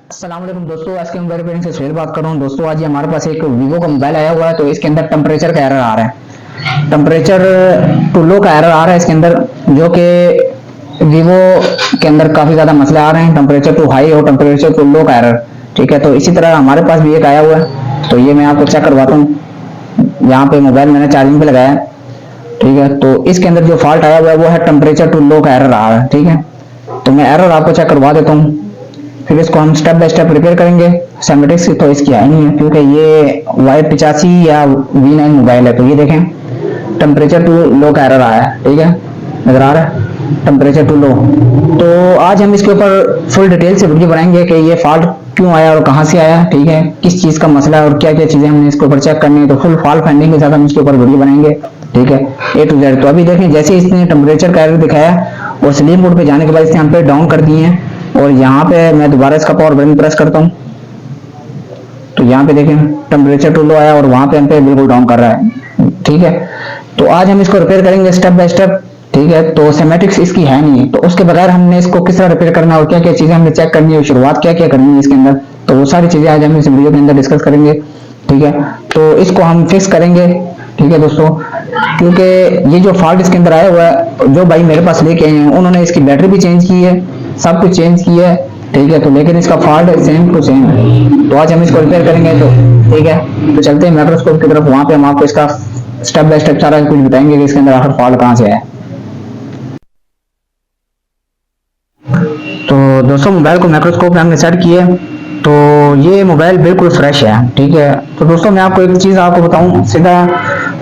अस्सलाम वालेकुम दोस्तों, आज के मोबाइल रिपेयरिंग से सुहेल बात कर रहा हूँ। दोस्तों आज ये हमारे पास एक वीवो का मोबाइल आया हुआ है, तो इसके अंदर टेम्परेचर का एरर आ रहा है। टेम्परेचर टू लो का एरर आ रहा है इसके अंदर, जो कि वीवो के अंदर काफ़ी ज़्यादा मसले आ रहे हैं। टेम्परेचर टू हाई और टेम्परेचर टू लो का एरर, ठीक है। तो इसी तरह हमारे पास भी एक आया हुआ है, तो ये मैं आपको चेक करवाता हूँ। यहाँ पे मोबाइल मैंने चार्जिंग पे लगाया है, ठीक है। तो इसके अंदर जो फॉल्ट आया हुआ है वो है टेम्परेचर टू लो का एरर आ रहा है, ठीक है। तो मैं एरर आपको चेक करवा देता हूँ, फिर इसको हम स्टेप बाय स्टेप रिपेयर करेंगे। सेमेटिक्स तो इसकी है नहीं है, क्योंकि ये Y85 या V9 मोबाइल है। तो ये देखें, टेम्परेचर टू लो का एरर आया है, ठीक है, नजर आ रहा है टेम्परेचर टू लो। तो आज हम इसके ऊपर फुल डिटेल से वीडियो बनाएंगे कि ये फॉल्ट क्यों आया और कहाँ से आया, ठीक है, किस चीज़ का मसला है और क्या क्या चीज़ें हमने इसके ऊपर चेक करनी है। तो फुल फॉल्ट फाइंडिंग के साथ हम इसके ऊपर वीडियो बनाएंगे, ठीक है, A to Z। तो अभी देखें, जैसे इसने टेम्परेचर का एरर दिखाया और स्लीप मोड पे जाने के बाद इसने हम पे डाउन कर दिए हैं, और यहाँ पे मैं दोबारा इसका पावर बटन प्रेस करता हूँ, तो यहाँ पे देखें टेम्परेचर टू लो आया और वहाँ पे हम पे बिल्कुल डाउन कर रहा है, ठीक है। तो आज हम इसको रिपेयर करेंगे स्टेप बाय स्टेप, ठीक है। तो सेमेटिक्स इसकी है नहीं, तो उसके बगैर हमने इसको किस तरह रिपेयर करना है और क्या क्या चीज़ें हमने चेक करनी है, शुरुआत क्या क्या करनी है इसके अंदर, तो वो सारी चीज़ें आज हम इस वीडियो के अंदर डिस्कस करेंगे, ठीक है। तो इसको हम फिक्स करेंगे, ठीक है दोस्तों, क्योंकि ये जो फॉल्ट इसके अंदर आया हुआ है, जो भाई मेरे पास लेके आए हैं उन्होंने इसकी बैटरी भी चेंज की है, सब कुछ चेंज किया है, ठीक है। तो लेकिन इसका फॉल्ट सेम टू सेम है। तो आज हम इसको रिपेयर करेंगे, तो ठीक है। तो चलते हैं माइक्रोस्कोप की तरफ, वहां पे हम आपको इसका स्टेप बाय स्टेप सारा कुछ बताएंगे कि इसके अंदर आखिर फॉल्ट कहाँ से आया। तो दोस्तों मोबाइल को माइक्रोस्कोप में हमने सेट किया, तो ये मोबाइल बिल्कुल फ्रेश है, ठीक है। तो दोस्तों मैं आपको एक चीज़ आपको बताऊं, सीधा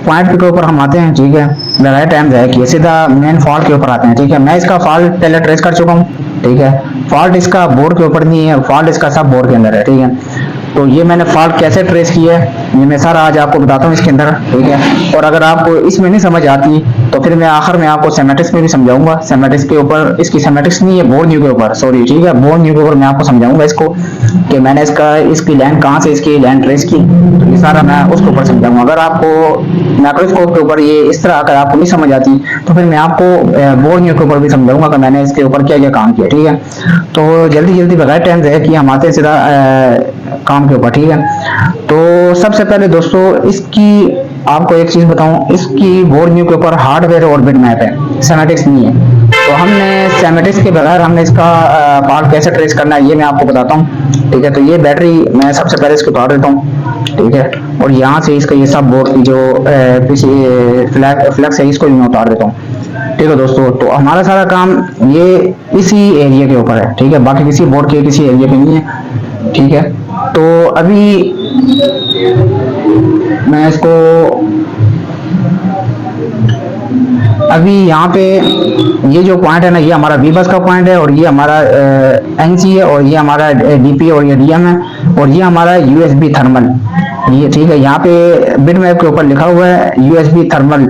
पॉइंट के ऊपर हम आते हैं, ठीक है, लगाए टाइम ज़ाया किए, सीधा मेन फॉल्ट के ऊपर आते हैं, ठीक है। मैं इसका फॉल्ट पहले ट्रेस कर चुका हूँ, ठीक है। फॉल्ट इसका बोर्ड के ऊपर नहीं है, फॉल्ट इसका सब बोर्ड के अंदर है, ठीक है। तो ये मैंने फॉल्ट कैसे ट्रेस किया है ये मैं सारा आज आपको बताता हूँ इसके अंदर, ठीक है। और अगर आपको इसमें नहीं समझ आती तो फिर मैं आखिर में आपको सेमेटिक्स में भी समझाऊंगा। सेमेटिक्स के ऊपर, इसकी सेमेटिक्स नहीं है, बोर्ड न्यू के ऊपर, सॉरी, ठीक है, बोर्ड न्यू के ऊपर मैं आपको समझाऊंगा इसको कि मैंने इसकी लैंड कहाँ से इसकी लैंड ट्रेस की, तो ये सारा मैं उसके ऊपर समझाऊंगा। अगर आपको माइक्रोस्कोप के ऊपर ये इस तरह अगर आपको नहीं समझ आती तो फिर मैं आपको बोर्ड न्यू के ऊपर भी समझाऊंगा कि मैंने इसके ऊपर क्या क्या काम किया, ठीक है। तो जल्दी जल्दी बगैर टाइम है कि हम आते हैं सीधा काम के ऊपर, ठीक है। तो सबसे पहले दोस्तों इसकी आपको एक चीज बताऊं, इसकी बोर्ड न्यू के ऊपर हार्डवेयर और बिट मैप है, सेमेटिक्स नहीं है। तो हमने सेमेटिक्स के बगैर हमने इसका पार्ट कैसे ट्रेस करना है ये मैं आपको बताता हूँ, ठीक है। तो ये बैटरी मैं सबसे पहले इसको उतार देता हूँ, ठीक है, और यहाँ से इसका ये सब बोर्ड की जो फ्लैक्स है इसको भी मैं उतार देता हूँ, ठीक है दोस्तों। तो हमारा सारा काम ये इसी एरिया के ऊपर है, ठीक है, बाकी किसी बोर्ड के किसी एरिया पे नहीं है, ठीक है। तो अभी मैं इसको अभी यहाँ पे ये जो पॉइंट है ना, ये हमारा वी बस का पॉइंट है, और ये हमारा एनसी है, और ये हमारा डीपी और ये डीएम है, और ये हमारा यूएसबी थर्मल, ये ठीक है। यहाँ पे बिट मैप के ऊपर लिखा हुआ है यूएसबी थर्मल,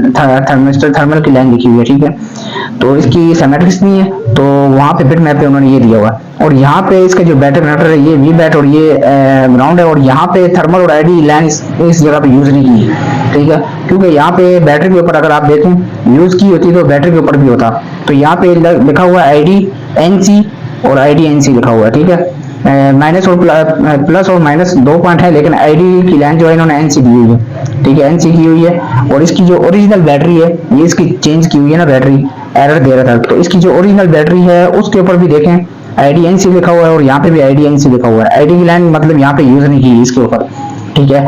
थर्मिस्टर थर्मल की लाइन लिखी हुई है, ठीक है। तो इसकी सेमेटिक्स नहीं है, तो वहाँ पे बिट मैप पे उन्होंने ये दिया हुआ है। और यहाँ पे इसका जो बैटरी कनेक्टर है ये वी बैट और ये ग्राउंड है, और यहाँ पे थर्मल और आईडी लाइन इस जगह पे यूज नहीं की है, ठीक है, क्योंकि यहाँ पे बैटरी के ऊपर अगर आप देखें यूज की होती तो बैटरी के ऊपर भी होता। तो यहाँ पे लिखा हुआ है आईडी एनसी और आईडी एनसी लिखा हुआ है, ठीक है। माइनस और प्लस और माइनस दो पॉइंट है, लेकिन आईडी की लाइन जो है इन्होंने एनसी दी हुई है, ठीक है, एनसी की हुई है। और इसकी जो ओरिजिनल बैटरी है ये इसकी चेंज की हुई है ना, बैटरी एरर दे रहा था, तो इसकी जो ओरिजिनल बैटरी है उसके ऊपर भी देखें आईडी एनसी लिखा हुआ है, और यहाँ पे भी आईडी एनसी लिखा हुआ है। आईडी की लाइन मतलब यहाँ पे यूज नहीं की इसके ऊपर, ठीक है।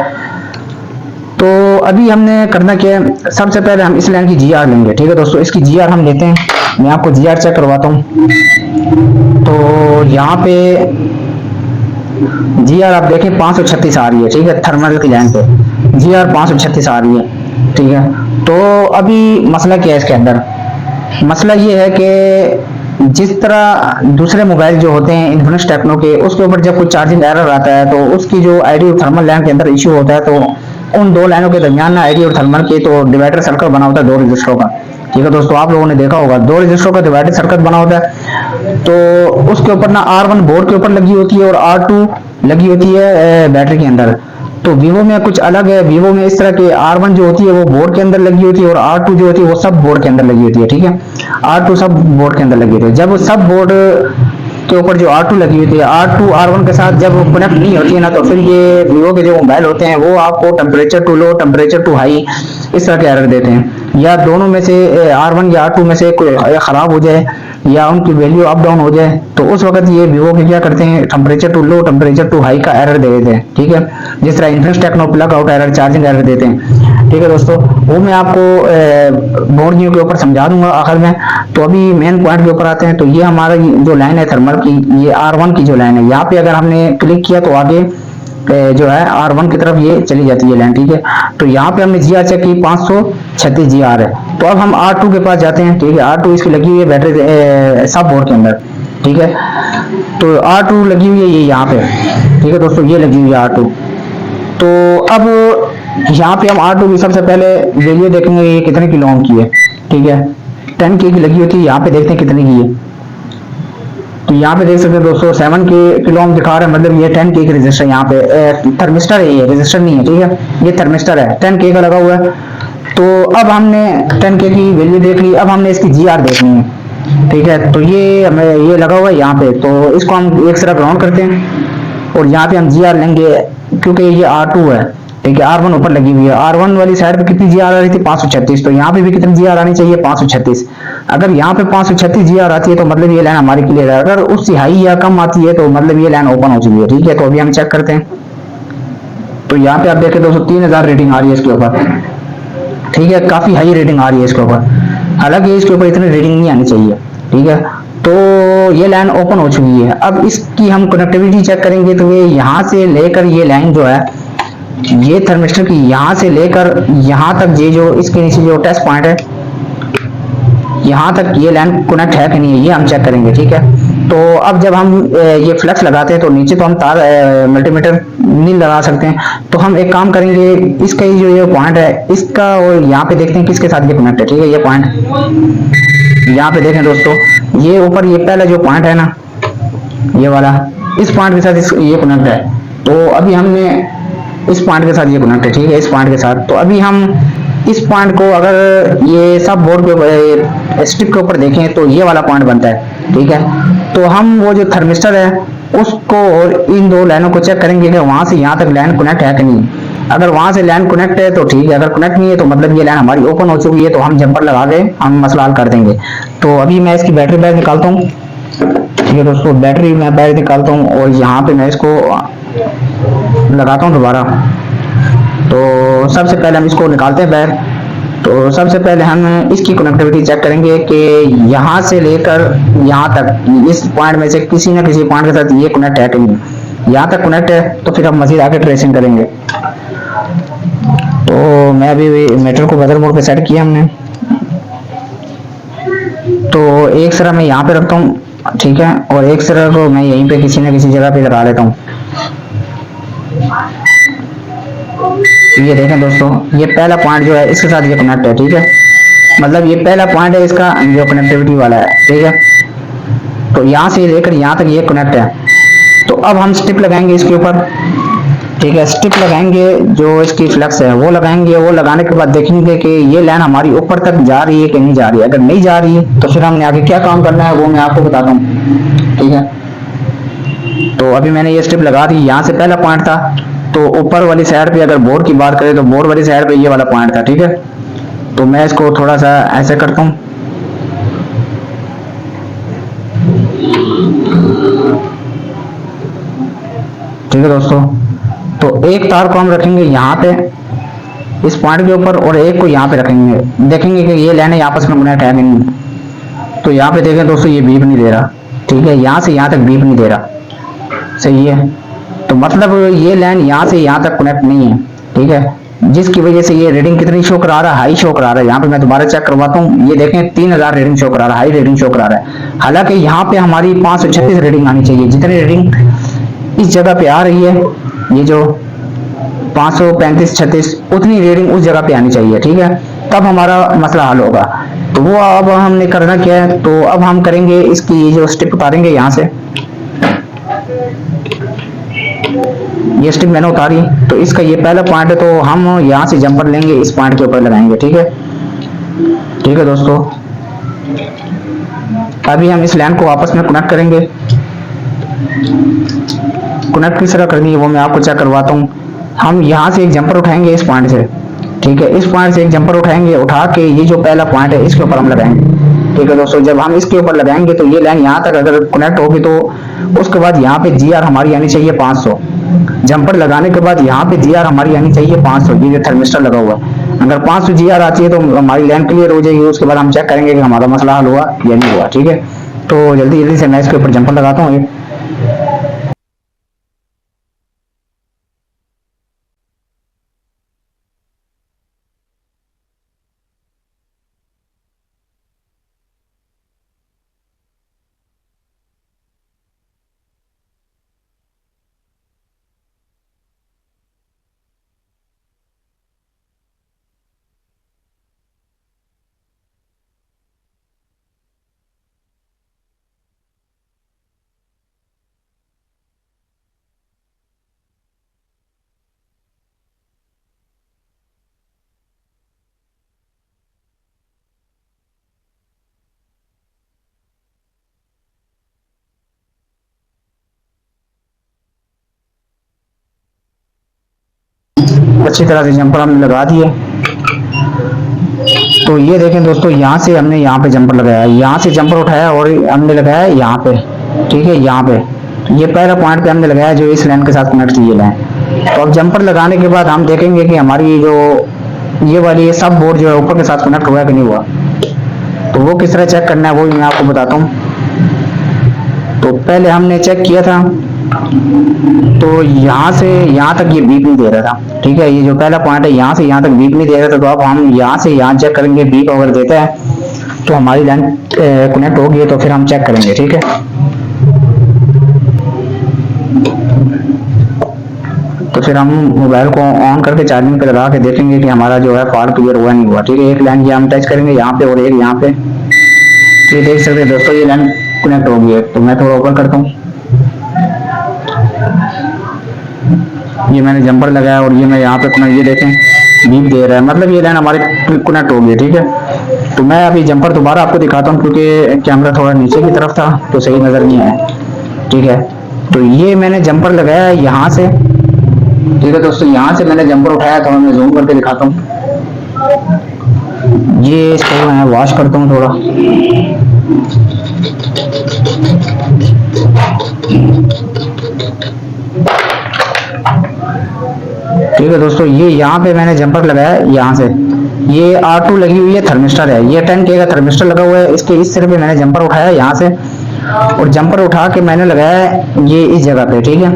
तो अभी हमने करना क्या है, सबसे पहले हम इस लाइन की जीआर लेंगे, ठीक है दोस्तों। इसकी जीआर हम लेते हैं, मैं आपको जीआर चेक करवाता हूँ। तो यहाँ पे जीआर आप देखें 536 आ रही है, ठीक है, थर्मल की लाइन पे जीआर 536 आ रही है, ठीक है। तो अभी मसला क्या है इसके अंदर, मसला ये है कि जिस तरह दूसरे मोबाइल जो होते हैं इन्फिनिक्स टेक्नो के, उसके ऊपर जब कोई चार्जिंग एरर आता है तो उसकी जो आईडी और थर्मल लाइन के अंदर इश्यू होता है, तो उन दो लाइनों के दरमियान ना आईडी और थर्मल के तो डिवाइडर सर्कल बना होता है दो रजिस्टरों का, ठीक है दोस्तों। आप लोगों ने देखा होगा दो रजिस्टरों का डिवाइडर सर्कल बना होता है, तो उसके ऊपर ना R1 बोर्ड के ऊपर लगी होती है और R2 लगी होती है बैटरी के अंदर। तो वीवो में कुछ अलग है, वीवो में इस तरह के R1 जो होती है वो बोर्ड के अंदर लगी होती है, और R2 जो होती है वो सब बोर्ड के अंदर लगी होती है, ठीक है। R2 सब बोर्ड के अंदर लगी होती है। जब सब बोर्ड के ऊपर जो R2 लगी हुई थी, R2 R1 के साथ जब कनेक्ट नहीं होती है ना, तो फिर ये वीवो के जो मोबाइल होते हैं वो आपको temperature too low, temperature too high इस तरह के एरर देते हैं। या दोनों में से R1 या R2 में से कोई ख़राब हो जाए या उनकी वैल्यू अप डाउन हो जाए, तो उस वक्त ये वीवो के क्या करते हैं, temperature too low, temperature too high का एरर दे देते हैं। ठीक है, जिस तरह Infinix Tecno plug out error, charging error देते हैं। ठीक है दोस्तों, वो मैं आपको बोर्ड के ऊपर समझा दूंगा आखिर में। तो अभी मेन पॉइंट के ऊपर आते हैं। तो ये हमारा जो लाइन है थर्मल की, ये R1 की जो लाइन है, यहाँ पे अगर हमने क्लिक किया तो आगे जो है R1 की तरफ ये चली जाती है लाइन। ठीक है, तो यहाँ पे हमने GR चेक की, 536 GR है। तो अब हम R2 के पास जाते हैं। ठीक है, R2 इसकी लगी हुई है बैटरी सब बोर्ड के अंदर। ठीक है, तो R2 लगी हुई है ये यहाँ पे। ठीक है दोस्तों, ये लगी हुई है R2। तो अब यहाँ पे हम R2 की सबसे पहले वैल्यू देखेंगे ये कितने किलो ओम की है। ठीक है, 10K की लगी होती है, यहाँ पे देखते हैं कितने की है। तो यहाँ पे देख सकते हैं दोस्तों 7K किलो ओम दिखा रहा है, मतलब ये 10K की रजिस्टर यहाँ पे थर्मिस्टर है, ये रजिस्टर नहीं है। ठीक है, ये थर्मिस्टर है, 10K का लगा हुआ है। तो अब हमने 10K की वैल्यू देख ली, अब हमने इसकी GR देखनी है। ठीक है, तो ये हमें ये लगा हुआ है यहाँ पे, तो इसको हम एक तरह ग्राउंड करते हैं और यहाँ पे हम GR लेंगे, क्योंकि ये R2 है। ठीक है, R1 ऊपर लगी हुई है। R1 वाली साइड पे कितनी GR आ रही थी, 536। तो यहाँ पे भी कितनी GR आनी चाहिए, 536। अगर यहाँ पे 536 GR आती है तो मतलब ये लाइन हमारी क्लियर है। अगर उससे हाई या कम आती है तो मतलब ये लाइन ओपन हो चुकी है। ठीक है, तो अभी हम चेक करते हैं। तो यहाँ पे आप देखें दोस्तों 3000 रेटिंग आ रही है इसके ऊपर। ठीक है, काफी हाई रेटिंग आ रही है इसके ऊपर, हालांकि इसके ऊपर इतनी रेटिंग नहीं आनी चाहिए। ठीक है, तो ये लाइन ओपन हो चुकी है। अब इसकी हम कनेक्टिविटी चेक करेंगे, तो ये यहाँ से लेकर ये लाइन जो है, ये थर्मिस्टर की यहाँ से लेकर यहाँ तक, ये जो इसके नीचे जो टेस्ट पॉइंट है, यहाँ तक ये लाइन कनेक्ट है कि नहीं है, ये हम चेक करेंगे। ठीक है, तो अब जब हम ये फ्लक्स लगाते हैं तो नीचे तो हम तार मल्टीमीटर नहीं लगा सकते हैं। तो हम एक काम करेंगे, इसका जो ये पॉइंट है इसका, और यहाँ पे देखते हैं किसके साथ ये कनेक्ट है। ठीक है, ये पॉइंट यहाँ पे देखें दोस्तों, ये ऊपर ये पहला जो पॉइंट है ना, ये वाला, इस पॉइंट के साथ ये कनेक्ट है। तो अभी हमने इस पॉइंट के साथ ये कनेक्ट है। ठीक है, इस पॉइंट के साथ। तो अभी हम इस पॉइंट को अगर ये सब बोर्ड के स्टिक के ऊपर देखें तो ये वाला पॉइंट बनता है। ठीक है, तो हम वो जो थर्मिस्टर है उसको और इन दो लाइनों को चेक करेंगे कि वहां से यहाँ तक लाइन कनेक्ट है कि नहीं। अगर वहां से लाइन कनेक्ट है तो ठीक है, अगर कनेक्ट नहीं है तो मतलब ये लाइन हमारी ओपन हो चुकी है, तो हम जंपर लगा के हम मसला हल कर देंगे। तो अभी मैं इसकी बैटरी बाहर निकालता हूँ। ठीक है दोस्तों, बैटरी मैं बाहर निकालता हूँ और यहाँ पे मैं इसको लगाता हूँ दोबारा। तो सबसे पहले हम इसको निकालते हैं बाहर। तो सबसे पहले हम इसकी कनेक्टिविटी चेक करेंगे कि यहाँ से लेकर यहाँ तक इस पॉइंट में से किसी न किसी पॉइंट के साथ ये कनेक्ट है कि नहीं। यहाँ तक कनेक्ट है तो फिर हम मजीद आगे ट्रेसिंग करेंगे। तो मैं अभी मीटर को बदल मोड पे सेट किया हमने। तो एक सिरा मैं यहाँ पे रखता हूँ, ठीक है, और एक सिरा को मैं यहीं पे किसी न किसी जगह पे लगा लेता हूँ। ये देखें दोस्तों, ये पहला पॉइंट जो है इसके साथ ये कनेक्ट है। ठीक है, मतलब ये पहला पॉइंट है इसका जो कनेक्टिविटी वाला है। ठीक है, तो यहाँ से लेकर यहाँ तक ये कनेक्ट है। तो अब हम स्टिप लगाएंगे इसके ऊपर। ठीक है, स्टिप लगाएंगे, जो इसकी फ्लक्स है वो लगाएंगे। वो लगाने के बाद देखेंगे कि ये लाइन हमारी ऊपर तक जा रही है कि नहीं जा रही है। अगर नहीं जा रही है तो फिर हमने आगे क्या काम करना है वो मैं आपको बताता हूँ। ठीक है, तो अभी मैंने ये स्टिप लगा दी। यहाँ से पहला पॉइंट था, तो ऊपर वाली साइड पे अगर बोर्ड की बात करें तो बोर्ड वाली साइड पे ये वाला पॉइंट था। ठीक है, तो मैं इसको थोड़ा सा ऐसे करता हूँ। ठीक है दोस्तों, तो एक तार को हम रखेंगे यहाँ पे इस पॉइंट के ऊपर और एक को यहाँ पे रखेंगे। देखेंगे कि ये लाइन आपस में कनेक्ट है कि नहीं। तो यहाँ पे देखें दोस्तों, ये बीप नहीं दे रहा। ठीक है, यहाँ से यहाँ तक बीप नहीं दे रहा, सही है। तो मतलब ये लाइन यहाँ से यहाँ तक कनेक्ट नहीं है। ठीक है, जिसकी वजह से ये रीडिंग कितनी शो करा रहा है, हाई शो करा रहा है। यहाँ पे मैं दोबारा चेक करवाता हूँ। ये देखें 3000 रीडिंग शो करा रहा है, हाई रीडिंग शो करा रहा है। हालांकि यहाँ पे हमारी 536 रीडिंग आनी चाहिए। जितनी रीडिंग इस जगह पे आ रही है, ये जो 535-36, उतनी रीडिंग उस जगह पे आनी चाहिए। ठीक है, तब हमारा मसला हल होगा। तो वो अब हमने करना क्या है, तो अब हम करेंगे इसकी जो स्टिप उतारेंगे यहाँ से। ये स्टिप मैंने उतारी, तो इसका ये पहला पॉइंट है, तो हम यहाँ से जंपर लेंगे, इस पॉइंट के ऊपर लगाएंगे। ठीक है, ठीक है दोस्तों, अभी हम इस लाइन को आपस में कनेक्ट करेंगे। कनेक्ट किस तरह करनी है वो मैं आपको चेक करवाता हूँ। हम यहाँ से एक जंपर उठाएंगे इस पॉइंट से, ठीक है, इस पॉइंट से एक जंपर उठाएंगे, उठा के ये जो पहला पॉइंट है इसके ऊपर हम लगाएंगे। ठीक है दोस्तों, जब हम इसके ऊपर लगाएंगे तो ये लाइन यहाँ तक अगर कनेक्ट होगी तो उसके बाद यहाँ पे जी आर हमारी आनी चाहिए 500। जंपर लगाने के बाद यहाँ पे जी आर हमारी आनी चाहिए 500, ये जो थर्मिस्टर लगा हुआ है। अगर 500 जी आर आती है तो हमारी लाइन क्लियर हो जाएगी। उसके बाद हम चेक करेंगे कि हमारा मसला हल हुआ या नहीं हुआ। ठीक है, तो जल्दी जल्दी से मैं इसके ऊपर जंपर लगाता हूँ। अच्छी तरह से जंपर हमने लगा दिए। तो ये देखें दोस्तों, यहाँ से हमने यहाँ पे जंपर लगाया, यहाँ से जंपर उठाया और हमने लगाया यहाँ पे। ठीक है, यहाँ पे ये पहला पॉइंट पे हमने लगाया जो इस लाइन के साथ कनेक्ट की लाइन। तो अब जंपर लगाने के बाद हम देखेंगे कि हमारी जो ये वाली सब बोर्ड जो है ऊपर के साथ कनेक्ट हुआ कि नहीं हुआ। तो वो किस तरह चेक करना है वो मैं आपको बताता हूँ। तो पहले हमने चेक किया था, तो यहाँ से यहाँ तक ये बीप नहीं दे रहा था। ठीक है, ये जो पहला पॉइंट है यहाँ से यहाँ तक बीप नहीं दे रहा था। तो अब हम यहाँ से यहाँ चेक करेंगे, बीप अगर देता है तो हमारी लाइन कनेक्ट होगी, तो फिर हम चेक करेंगे। ठीक है, तो फिर हम मोबाइल को ऑन करके चार्जिंग पे लगा के देखेंगे कि हमारा जो है फॉल्ट क्लियर हुआ नहीं हुआ। ठीक है, एक लाइन ये हम टच करेंगे यहाँ पे और एक यहाँ पे। ये देख सकते हैं दोस्तों, ये लाइन कनेक्ट हो गई है। तो मैं थोड़ा ऊपर करता हूँ, ये मैंने जंपर लगाया और ये मैं यहाँ पे ये देखें बीप दे रहा है, मतलब ये लाइन हमारी कनेक्ट हो गई। ठीक है, तो मैं अभी जंपर दोबारा आपको दिखाता हूँ क्योंकि कैमरा थोड़ा नीचे की तरफ था तो सही नजर नहीं आया। ठीक है, तो ये मैंने जंपर लगाया यहाँ से। ठीक है दोस्तों, यहाँ से मैंने जंपर उठाया, थोड़ा मैं जूम करके दिखाता हूँ। ये इसको मैं वॉश करता हूँ थोड़ा। ठीक है दोस्तों, ये यहाँ पे मैंने जंपर लगाया यहाँ से। ये R2 लगी हुई है, थर्मिस्टर है, ये 10K का थर्मिस्टर लगा हुआ है। इसके इस सिरे पे मैंने जंपर उठाया यहाँ से और जंपर उठा के मैंने लगाया ये इस जगह पे। ठीक है,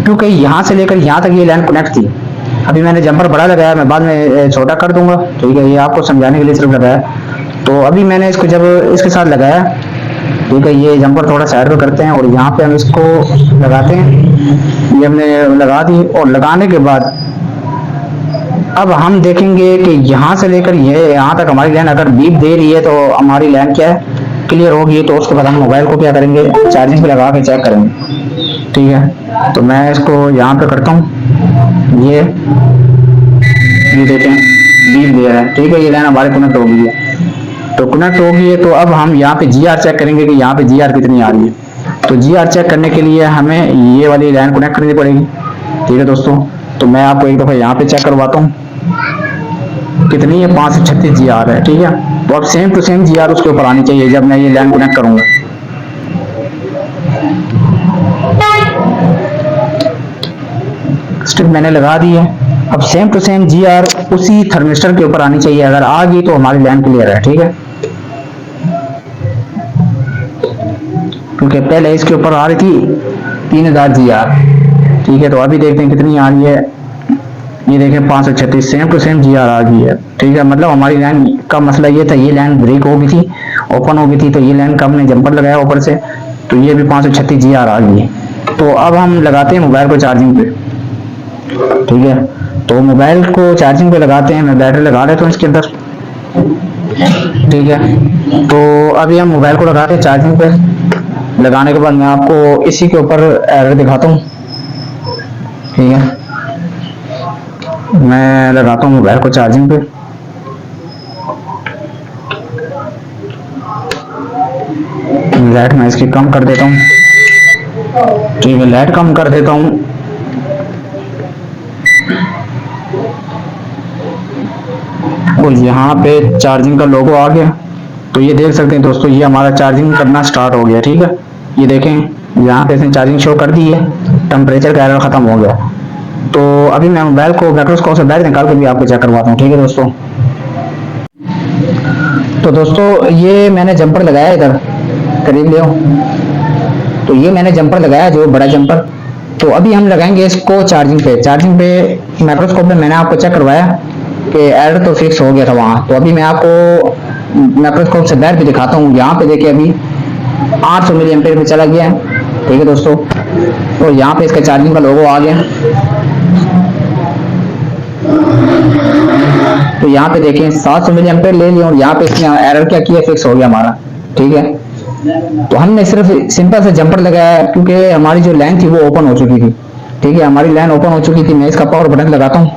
क्योंकि यहाँ से लेकर यहाँ तक ये लाइन कनेक्ट थी। अभी मैंने जंपर बड़ा लगाया, मैं बाद में छोटा कर दूंगा। ठीक है, ये आपको समझाने के लिए सिर्फ लगाया। तो अभी मैंने इसको जब इसके साथ लगाया, ठीक है, ये जंपर थोड़ा साइड पे करते हैं और यहाँ पे हम इसको लगाते हैं। ये हमने लगा दी और लगाने के बाद अब हम देखेंगे कि यहाँ से लेकर ये यहाँ तक हमारी लाइन अगर बीप दे रही है तो हमारी लाइन क्या है, क्लियर होगी। तो उसके बाद हम मोबाइल को क्या करेंगे, चार्जिंग पे लगा के चेक करेंगे। ठीक है, तो मैं इसको यहाँ पे करता हूँ, ये देखें बीप दे रहा है। ठीक है, ये लाइन हमारी कनेक्ट हो गई है। तो कनेक्ट हो गई है, तो अब हम यहाँ पे जी आर चेक करेंगे कि यहाँ पे जी आर कितनी आ रही है। तो जी आर चेक करने के लिए हमें ये वाली लाइन कनेक्ट करनी पड़ेगी। ठीक है दोस्तों, तो मैं आपको एक दफा यहाँ पे चेक करवाता हूँ कितनी है, 536 जी आर है। ठीक है, तो अब same to same G R उसके ऊपर आनी चाहिए जब मैं ये लाइन कनेक्ट करूंगा। स्ट्रिप मैंने लगा दी है, अब same to same G R उसी थर्मिस्टर के ऊपर आनी चाहिए। अगर आ गई तो हमारी लाइन क्लियर है। ठीक है, क्योंकि पहले इसके ऊपर आ रही थी 3000 जी आर। ठीक है, तो अभी देखते हैं कितनी आ रही है। ये देखें 536, same to same G R आ गई है। ठीक है, मतलब हमारी लाइन का मसला ये था, ये लाइन ब्रेक हो गई थी, ओपन हो गई थी, तो ये लाइन का हमने जंपर लगाया ऊपर से, तो ये भी 536 जी आर आ गई है। तो अब हम लगाते हैं मोबाइल को चार्जिंग पे। ठीक है, तो मोबाइल को चार्जिंग पे लगाते हैं, मैं बैटरी लगा लेता हूँ इसके अंदर। ठीक है, तो अभी हम मोबाइल को लगाते हैं चार्जिंग पे। लगाने के बाद मैं आपको इसी के ऊपर एरर दिखाता हूँ। ठीक है, मैं लगाता हूँ मोबाइल को चार्जिंग पे। लाइट मैं इसकी कम कर देता हूँ। ठीक है, लाइट कम कर देता हूँ। और यहाँ पे चार्जिंग का लोगो आ गया। तो ये देख सकते हैं दोस्तों, ये हमारा चार्जिंग करना स्टार्ट हो गया। ठीक है, ये देखें यहाँ पे इसने चार्जिंग शो कर दी है, टेम्परेचर का एरर खत्म हो गया। तो अभी मैं मोबाइल को माइक्रोस्कोप से बाहर निकाल के भी आपको चेक करवाता हूँ। ठीक है दोस्तों, तो दोस्तों ये मैंने जंपर लगाया इधर, करीब ले आओ। तो ये मैंने जंपर लगाया, जो बड़ा जंपर। तो अभी हम लगाएंगे इसको चार्जिंग पे। चार्जिंग पे माइक्रोस्कोप में मैंने आपको चेक करवाया कि एरर तो फिक्स हो गया था वहाँ। तो अभी मैं आपको माइक्रोस्कोप से बाहर भी दिखाता हूँ। यहाँ पे देखिए अभी 800 मिली एम्पेयर पे चला गया है। ठीक है दोस्तों, तो यहाँ पे इसका चार्जिंग का लोगो आ गया। तो यहाँ पे देखें 700 मिली एम्पेयर ले लिया और यहाँ पे इसने एरर क्या किया, फिक्स हो गया हमारा। ठीक है, तो हमने सिर्फ सिंपल से जंपर लगाया क्योंकि हमारी जो लाइन थी वो ओपन हो चुकी थी। ठीक है, हमारी लाइन ओपन हो चुकी थी। मैं इसका पावर बटन लगाता हूँ।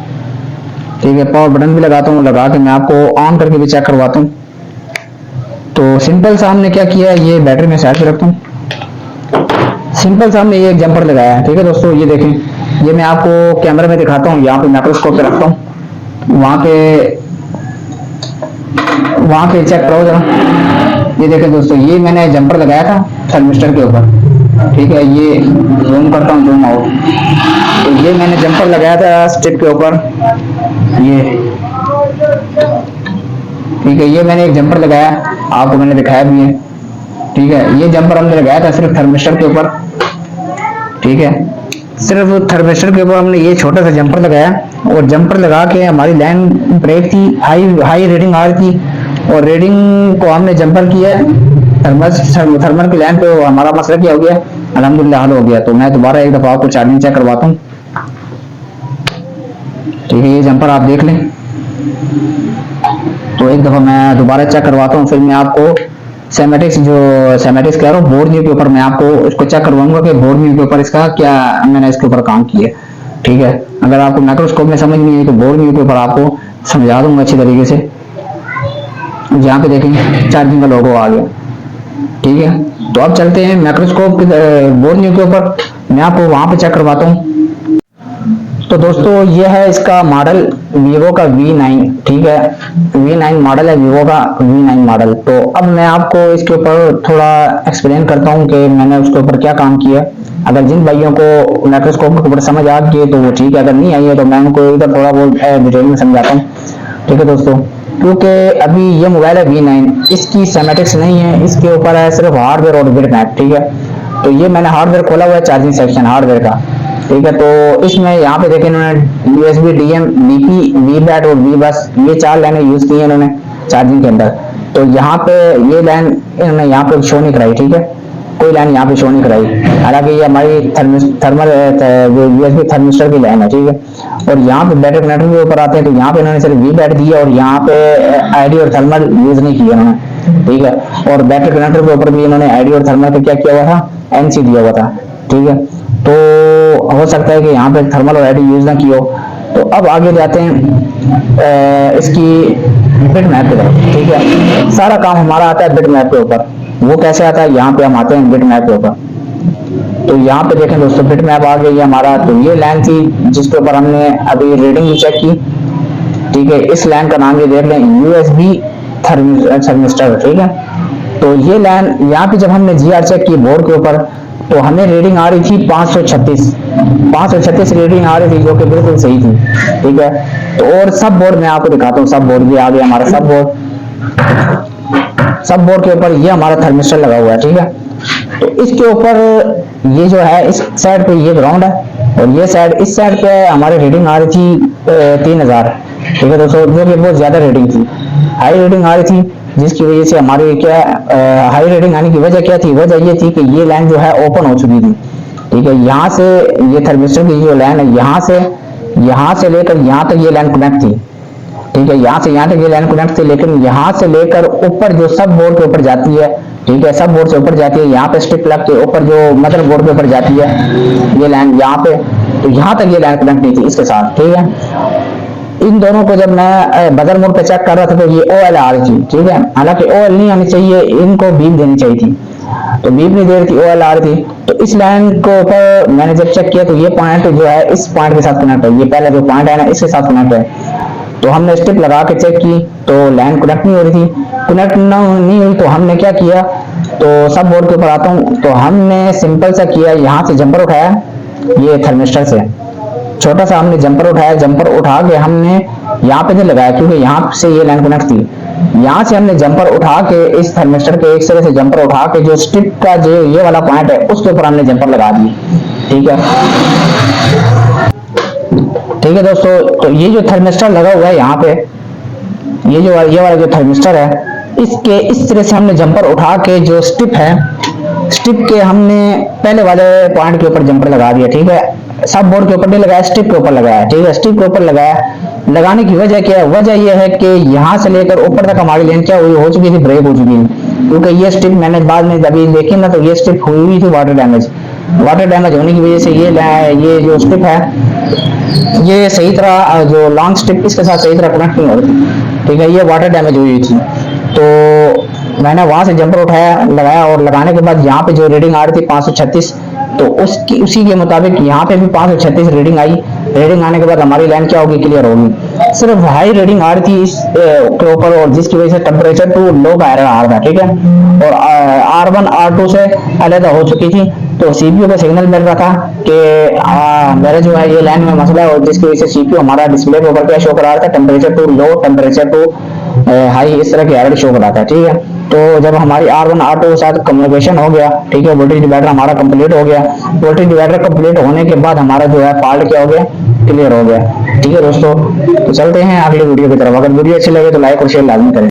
ठीक है, पावर बटन भी लगाता हूँ, लगा के मैं आपको ऑन करके भी चेक करवाता हूँ। तो सिंपल सा हमने क्या किया, ये बैटरी में साइड पे रखता हूँ। सिंपल सा हमने ये एक जंपर लगाया है। ठीक है दोस्तों, ये देखें, ये मैं आपको कैमरे में दिखाता हूँ। यहाँ पे माइक्रोस्कोप पे रखता हूँ, वहां पे चेक करो जरा। ये देखें दोस्तों, ये मैंने जंपर लगाया था थर्मिस्टर के ऊपर। ठीक है, ये जूम करता हूँ, जूम आउट। तो ये मैंने जंपर लगाया था स्ट्रिप के ऊपर, ये। ठीक है, ये मैंने एक जंपर लगाया, आपको मैंने दिखाया भी है। ठीक है, ये जंपर हमने लगाया था सिर्फ थर्मिस्टर के ऊपर। ठीक है, सिर्फ थर्मिस्टर के ऊपर हमने ये छोटा सा जंपर लगाया और जंपर लगा के हमारी लाइन ब्रेक थी, हाई रीडिंग आ रही थी। और रीडिंग को हमने जंपर किया, थर्मल की लाइन पे हमारा मसला क्या हो गया, अल्हम्दुलिल्लाह हल हो गया। तो मैं दोबारा एक दफा आपको चार्जिंग चेक करवाता हूँ। ठीक है, ये जंपर आप देख लें। तो एक दफा मैं दोबारा चेक करवाता हूँ, फिर मैं आपको सेमेटिक्स कह रहा हूँ, बोर्ड न्यू के ऊपर मैं आपको इसको चेक करवाऊंगा कि बोर्ड न्यू के ऊपर इसका क्या मैंने इसके ऊपर काम किया। ठीक है, अगर आपको माइक्रोस्कोप में समझ नहीं आई तो बोर्ड न्यू के ऊपर आपको समझा दूंगा अच्छी तरीके से। यहाँ पे देखेंगे चार्जिंग का लोगो आ गया। ठीक है, तो अब चलते हैं माइक्रोस्कोप बोर्ड न्यू के ऊपर, मैं आपको वहां पे चेक करवाता हूँ। तो दोस्तों ये है इसका मॉडल वीवो का V9। ठीक है, V9 मॉडल है, वीवो का V9 मॉडल। तो अब मैं आपको इसके ऊपर थोड़ा एक्सप्लेन करता हूँ कि मैंने उसके ऊपर क्या काम किया। अगर जिन भाइयों को माइक्रोस्कोप के ऊपर समझ आ गई तो वो ठीक है, अगर नहीं आई है तो मैं उनको इधर थोड़ा बहुत डिटेल में समझाता हूँ। ठीक है दोस्तों, क्योंकि अभी ये मोबाइल है V9, इसकी सेमेटिक्स नहीं है, इसके ऊपर है सिर्फ हार्डवेयर और बिटमैप। ठीक है, तो ये मैंने हार्डवेयर खोला हुआ है, चार्जिंग सेक्शन हार्डवेयर का। ठीक है, तो इसमें यहाँ पे देखें इन्होंने USB, DM, DP, VBAT और VBUS ये 4 लाइनें यूज की है इन्होंने चार्जिंग के अंदर। तो यहाँ पे ये लाइन इन्होंने यहाँ पे शो नहीं कराई। ठीक है, कोई लाइन यहाँ पे शो नहीं कराई, हालांकि ये हमारी थर्मल USB थर्मिस्टर की लाइन है। ठीक है, और यहाँ पे बैटरी कनेक्टर के ऊपर आते हैं तो यहाँ पे इन्होंने सिर्फ VBAT दिया और यहाँ पे ID और थर्मल यूज नहीं किया इन्होंने। ठीक है, और बैटरी कनेक्टर के ऊपर भी इन्होंने ID और थर्मल पे क्या किया हुआ था, NC दिया हुआ था। ठीक है, तो हो सकता है कि यहाँ पे थर्मल और आईडी यूज ना की हो। तो अब आगे जाते हैं इसकी बिट मैप की तरफ। ठीक है, सारा काम हमारा आता है बिट मैप के ऊपर। वो कैसे आता है, यहाँ पे हम आते हैं बिट मैप के ऊपर। तो यहाँ पे देखें दोस्तों, बिट मैप आ गई हमारा। तो ये लाइन थी जिसके ऊपर हमने अभी रीडिंग भी चेक की। ठीक है, इस लाइन का नाम ये देख लें, USB थर्मिस्टर। ठीक है, तो ये लाइन यहाँ पे जब हमने GR चेक की बोर्ड के ऊपर तो हमें रीडिंग आ रही थी 536 रीडिंग आ रही थी, जो कि बिल्कुल सही थी। ठीक है, तो और सब बोर्ड मैं आपको दिखाता हूँ, सब बोर्ड भी आ गया हमारा। सब बोर्ड के ऊपर ये हमारा थर्मिस्टर लगा हुआ है। ठीक है, तो इसके ऊपर ये जो है इस साइड पे ये ग्राउंड है और ये साइड, इस साइड पे हमारी रीडिंग आ रही थी 3000। ठीक है दोस्तों, जो कि बहुत ज्यादा रीडिंग थी, हाई रीडिंग आ रही थी, जिसकी वजह से हमारी क्या हाई रेटिंग आने की वजह क्या थी, वजह ये थी कि ये लाइन जो है ओपन हो चुकी थी। ठीक है, यहाँ से ये थर्मिस्टर की जो लाइन है, यहाँ से लेकर यहाँ तक ये लाइन कनेक्ट थी। ठीक है, यहाँ से यहाँ तक ये लाइन कनेक्ट थी, लेकिन यहाँ से लेकर ऊपर जो सब बोर्ड के ऊपर जाती है। ठीक है, सब बोर्ड से ऊपर जाती है, यहाँ पे स्ट्रिप लग के ऊपर जो मदर बोर्ड के ऊपर जाती है ये लाइन यहाँ पे, तो यहाँ तक ये लाइन कनेक्ट नहीं थी इसके साथ। ठीक है, इन दोनों को जब मैं बजर मोड पे चेक कर रहा था तो ये OL आ रही थी। ठीक है, हालांकि OL नहीं आनी चाहिए, इनको बीप देनी चाहिए थी। तो बीप नहीं दे रही थी, ओएल आ रही थी। तो इस लाइन को ऊपर मैंने जब चेक किया तो ये पॉइंट जो है इस पॉइंट के साथ कनेक्ट है, ये पहला जो पॉइंट है ना इसके साथ कनेक्ट है। तो हमने स्टेप लगा के चेक की तो लाइन कनेक्ट नहीं हो रही थी। कनेक्ट नहीं हुई तो हमने क्या किया, तो सब बोर्ड के ऊपर आता हूँ, तो हमने सिंपल सा किया, यहाँ से जंपर उठाया, ये थर्मिस्टर से छोटा सा हमने जंपर उठाया, जंपर उठा के हमने यहाँ पे नहीं लगाया क्योंकि यहाँ से ये लाइन कनेक्ट थी। यहाँ से हमने जंपर उठा के इस थर्मिस्टर के एक सिरे से जंपर उठा के जो स्ट्रिप का जो ये वाला पॉइंट है उसके ऊपर हमने जंपर लगा दी। ठीक है, ठीक है दोस्तों। तो ये जो थर्मिस्टर लगा हुआ है यहाँ पे, ये वाला जो थर्मिस्टर है, इसके इस तरह से हमने जंपर उठा के जो स्ट्रिप है, स्ट्रिप के हमने पहले वाले पॉइंट के ऊपर जंपर लगा दिया। ठीक है, सब बोर्ड के ऊपर नहीं लगाया, स्ट्रिप के ऊपर लगाया। ठीक है, स्ट्रिप के ऊपर लगाया। लगाने की वजह क्या है, वजह यह है कि यहाँ से लेकर ऊपर तक हमारी लेन क्या हुई, हो चुकी थी, ब्रेक हो चुकी थी। क्योंकि ये स्ट्रिप मैंने बाद में अभी देखी ना, तो ये स्ट्रिप हुई हुई थी वाटर डैमेज होने की वजह से ये जो स्ट्रिप है ये सही तरह जो लॉन्ग स्ट्रिप इसके साथ सही तरह कनेक्ट नहीं हो रही थी। ठीक है, ये वाटर डैमेज हुई थी। तो मैंने वहां से जंपर उठाया, लगाया, और लगाने के बाद यहाँ पे जो रीडिंग आ रही थी 536, तो उसी के मुताबिक यहाँ पे भी 536 रीडिंग आई। रीडिंग आने के बाद हमारी लाइन क्या होगी, क्लियर होगी। सिर्फ हाई रीडिंग आ रही थी इस के ऊपर, और जिसकी वजह से टेम्परेचर टू लो का एरर आ रहा था। ठीक है, और R1 R2 से अलग हो चुकी थी। तो सीपीयू का सिग्नल मिल रहा था कि मेरा जो है ये लाइन में मसला है, और जिसकी वजह से सीपीयू हमारा डिस्प्ले के ऊपर क्या शो करा रहा था, temperature too low, temperature too high, इस तरह के एरर शो करा था। ठीक है, तो जब हमारी R1 R2 के साथ कम्युनिकेशन हो गया, ठीक है, वोल्टेज डिवाइडर हमारा कंप्लीट हो गया। वोल्टेज डिवाइडर कंप्लीट होने के बाद हमारा जो है फॉल्ट क्या हो गया, क्लियर हो गया। ठीक है दोस्तों, तो चलते हैं अगली वीडियो की तरफ। अगर वीडियो अच्छी लगे तो लाइक और शेयर लाजमी करें।